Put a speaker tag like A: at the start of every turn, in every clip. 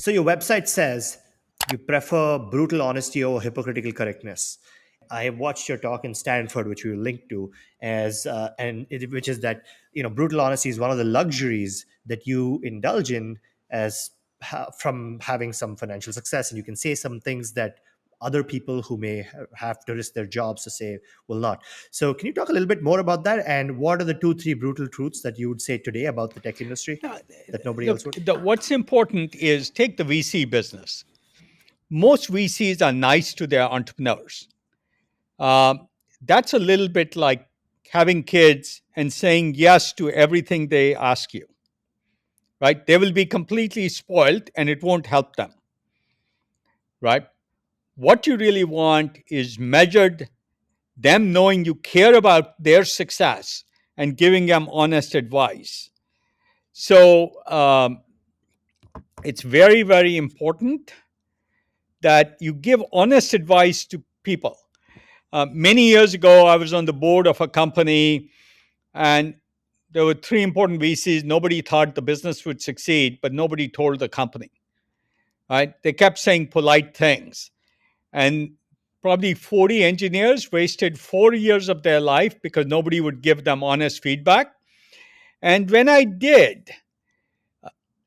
A: So your website says you prefer brutal honesty over hypocritical correctness. I watched your talk in Stanford, which we will link to, which is that brutal honesty is one of the luxuries that you indulge in from having some financial success, and you can say some things that other people who may have to risk their jobs to say will not. So, can you talk a little bit more about that? And what are the two, three brutal truths that you would say today about the tech industry
B: Now,
A: that nobody else
B: look,
A: would?
B: what's important is take the VC business. Most VCs are nice to their entrepreneurs. Um, that's a little bit like having kids and saying yes to everything they ask you, right? They will be completely spoiled and it won't help them, right? What you really want is measured, them knowing you care about their success and giving them honest advice. So it's very, very important that you give honest advice to people. Many years ago, I was on the board of a company, and there were three important VCs. Nobody thought the business would succeed, but nobody told the company. Right? They kept saying polite things, and probably 40 engineers wasted 4 years of their life because nobody would give them honest feedback. And when I did,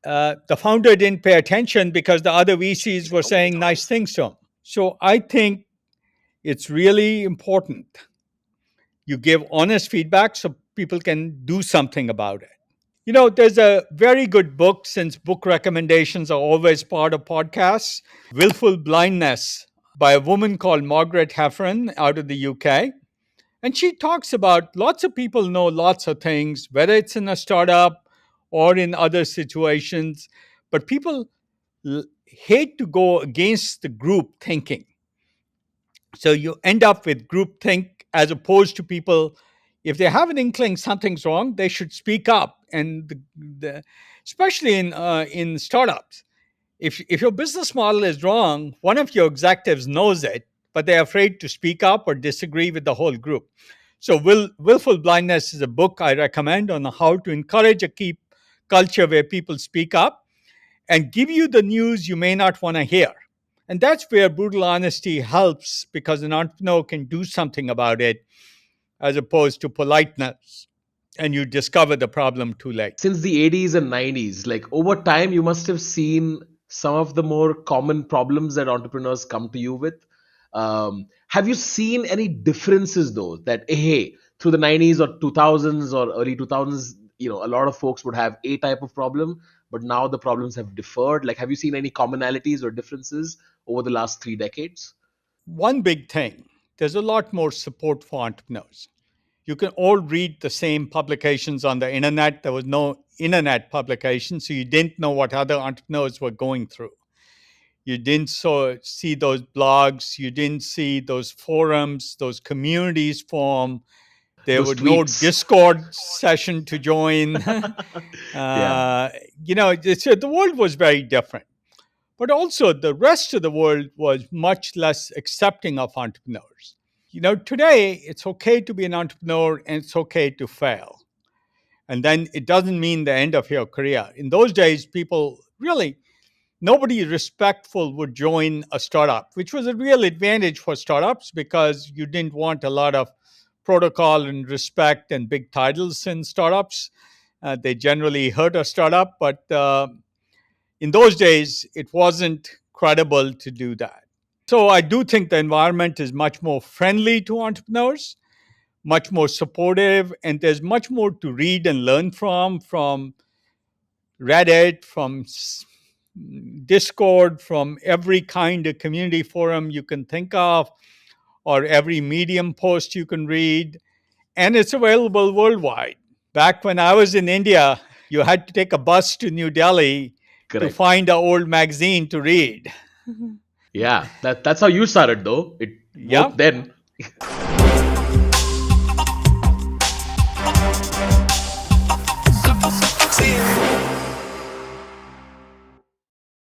B: the founder didn't pay attention because the other VCs were saying nice things to him. So I think it's really important you give honest feedback so people can do something about it. There's a very good book, since book recommendations are always part of podcasts, Willful Blindness, by a woman called Margaret Heffernan out of the UK. And she talks about lots of people know lots of things, whether it's in a startup or in other situations, but people hate to go against the group thinking. So you end up with groupthink as opposed to people, if they have an inkling something's wrong, they should speak up. And especially in startups, if your business model is wrong, one of your executives knows it, but they're afraid to speak up or disagree with the whole group. So Willful Blindness is a book I recommend on how to encourage a keep culture where people speak up and give you the news you may not want to hear. And that's where brutal honesty helps, because an entrepreneur can do something about it as opposed to politeness, and you discover the problem too late.
C: Since the 80s and 90s, like over time, you must have seen some of the more common problems that entrepreneurs come to you with. Have you seen any differences though, that hey, through the 90s or 2000s or early 2000s, a lot of folks would have a type of problem, but now the problems have differed? Like, have you seen any commonalities or differences over the last 3 decades?
B: One big thing, there's a lot more support for entrepreneurs. You can all read the same publications on the internet. There was no internet publication, so you didn't know what other entrepreneurs were going through. You didn't see those blogs. You didn't see those forums, those communities form. There
C: Those
B: were no
C: tweets.
B: Discord session to join.
C: Yeah.
B: The world was very different. But also, the rest of the world was much less accepting of entrepreneurs. Today, it's okay to be an entrepreneur and it's okay to fail. And then it doesn't mean the end of your career. In those days, people really, nobody respectful would join a startup, which was a real advantage for startups because you didn't want a lot of protocol and respect and big titles in startups. They generally hurt a startup, but in those days, it wasn't credible to do that. So I do think the environment is much more friendly to entrepreneurs, much more supportive, and there's much more to read and learn from Reddit, from Discord, from every kind of community forum you can think of, or every Medium post you can read. And it's available worldwide. Back when I was in India, you had to take a bus to New Delhi to
C: Correct.
B: find an old magazine to read.
C: Yeah, that's how you started though. It
B: Yeah.
C: worked then.